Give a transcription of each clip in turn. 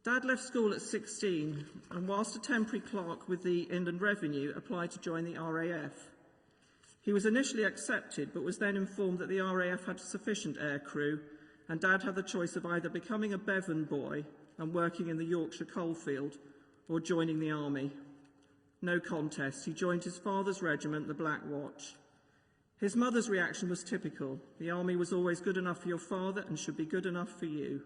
Dad left school at 16 and whilst a temporary clerk with the Inland Revenue applied to join the RAF. He was initially accepted but was then informed that the RAF had sufficient aircrew and Dad had the choice of either becoming a Bevan boy and working in the Yorkshire coalfield or joining the army. No contest, he joined his father's regiment, the Black Watch. His mother's reaction was typical. The army was always good enough for your father and should be good enough for you.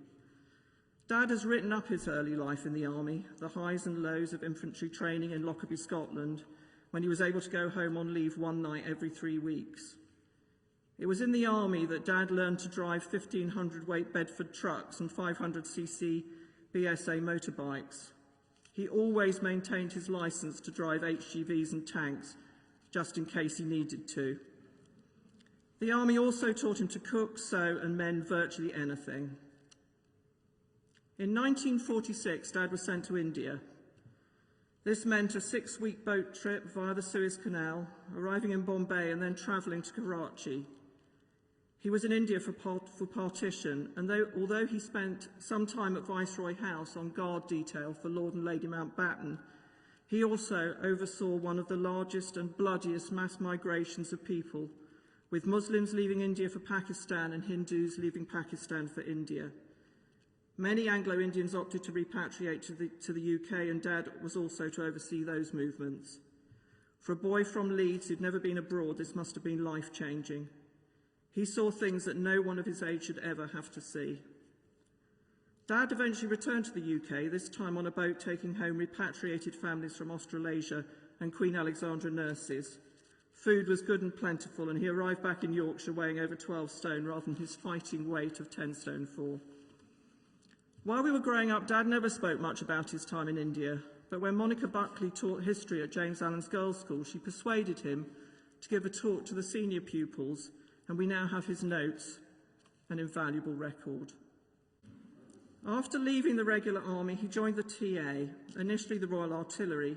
Dad has written up his early life in the army, the highs and lows of infantry training in Lockerbie, Scotland, when he was able to go home on leave one night every 3 weeks. It was in the army that Dad learned to drive 1,500-weight Bedford trucks and 500cc BSA motorbikes. He always maintained his licence to drive HGVs and tanks, just in case he needed to. The army also taught him to cook, sew and mend virtually anything. In 1946, Dad was sent to India. This meant a 6-week boat trip via the Suez Canal, arriving in Bombay and then travelling to Karachi. He was in India for partition, and although he spent some time at Viceroy House on guard detail for Lord and Lady Mountbatten, he also oversaw one of the largest and bloodiest mass migrations of people, with Muslims leaving India for Pakistan and Hindus leaving Pakistan for India. Many Anglo-Indians opted to repatriate to the UK, and Dad was also to oversee those movements. For a boy from Leeds who'd never been abroad, this must have been life-changing. He saw things that no one of his age should ever have to see. Dad eventually returned to the UK, this time on a boat taking home repatriated families from Australasia and Queen Alexandra nurses. Food was good and plentiful, and he arrived back in Yorkshire weighing over 12 stone rather than his fighting weight of 10 stone 4. While we were growing up, Dad never spoke much about his time in India, but when Monica Buckley taught history at James Allen's Girls' School, she persuaded him to give a talk to the senior pupils, and we now have his notes, an invaluable record. After leaving the regular army, he joined the TA, initially the Royal Artillery,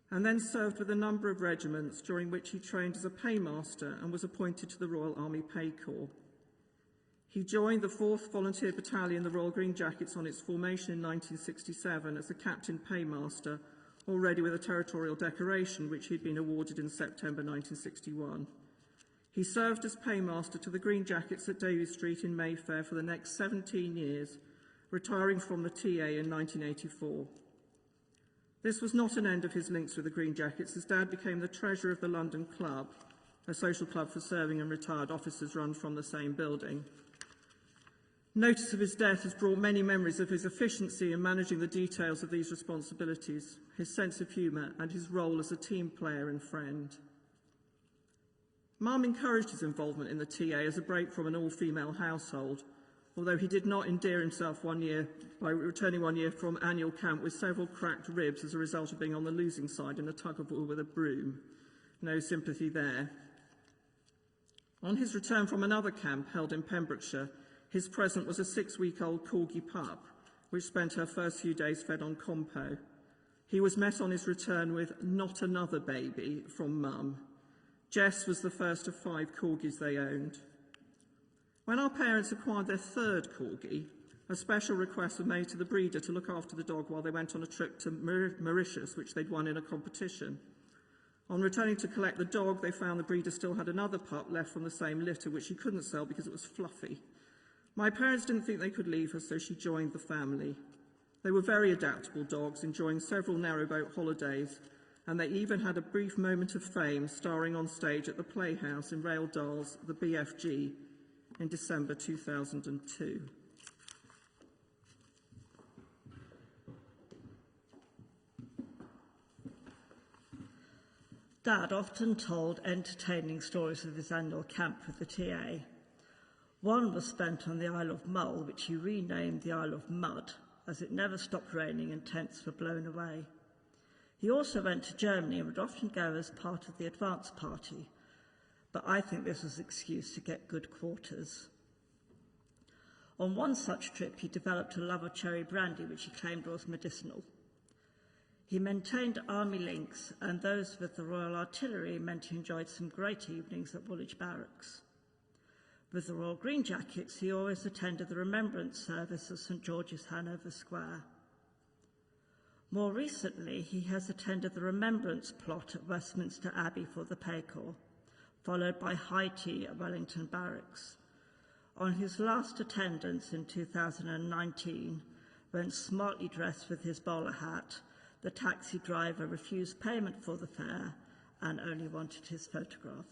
and then served with a number of regiments, during which he trained as a paymaster and was appointed to the Royal Army Pay Corps. He joined the 4th Volunteer Battalion, the Royal Green Jackets, on its formation in 1967 as a captain paymaster, already with a territorial decoration which he'd been awarded in September 1961. He served as paymaster to the Green Jackets at Davy Street in Mayfair for the next 17 years, retiring from the TA in 1984. This was not an end of his links with the Green Jackets, as Dad became the treasurer of the London Club, a social club for serving and retired officers run from the same building. Notice of his death has brought many memories of his efficiency in managing the details of these responsibilities, his sense of humour and his role as a team player and friend. Mum encouraged his involvement in the TA as a break from an all-female household, although he did not endear himself one year by returning one year from annual camp with several cracked ribs as a result of being on the losing side in a tug-of-war with a broom. No sympathy there. On his return from another camp held in Pembrokeshire, his present was a 6-week-old corgi pup, which spent her first few days fed on compo. He was met on his return with "not another baby" from Mum. Jess was the first of 5 corgis they owned. When our parents acquired their 3rd corgi, a special request was made to the breeder to look after the dog while they went on a trip to Mauritius, which they'd won in a competition. On returning to collect the dog, they found the breeder still had another pup left from the same litter, which she couldn't sell because it was fluffy. My parents didn't think they could leave her, so she joined the family. They were very adaptable dogs, enjoying several narrowboat holidays, and they even had a brief moment of fame starring on stage at the Playhouse in Rail Dahl's The BFG in December 2002. Dad often told entertaining stories of his annual camp with the TA. One was spent on the Isle of Mull, which he renamed the Isle of Mud, as it never stopped raining and tents were blown away. He also went to Germany and would often go as part of the advance party, but I think this was an excuse to get good quarters. On one such trip, he developed a love of cherry brandy, which he claimed was medicinal. He maintained army links, and those with the Royal Artillery meant he enjoyed some great evenings at Woolwich Barracks. With the Royal Green Jackets, he always attended the remembrance service at St George's, Hanover Square. More recently, he has attended the Remembrance Plot at Westminster Abbey for the Pay Corps, followed by high tea at Wellington Barracks. On his last attendance in 2019, when smartly dressed with his bowler hat, the taxi driver refused payment for the fare and only wanted his photograph.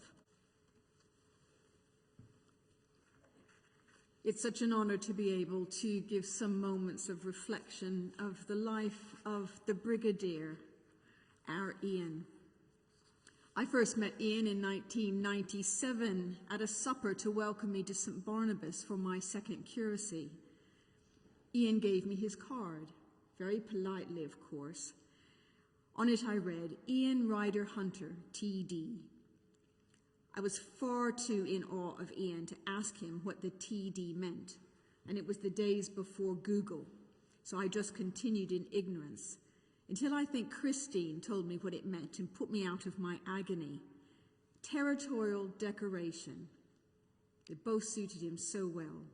It's such an honour to be able to give some moments of reflection of the life of the Brigadier, our Ian. I first met Ian in 1997 at a supper to welcome me to St Barnabas for my second curacy. Ian gave me his card, very politely of course. On it I read, Ian Ryder Hunter, TD. I was far too in awe of Ian to ask him what the TD meant, and it was the days before Google, so I just continued in ignorance, until I think Christine told me what it meant and put me out of my agony. Territorial decoration. It both suited him so well.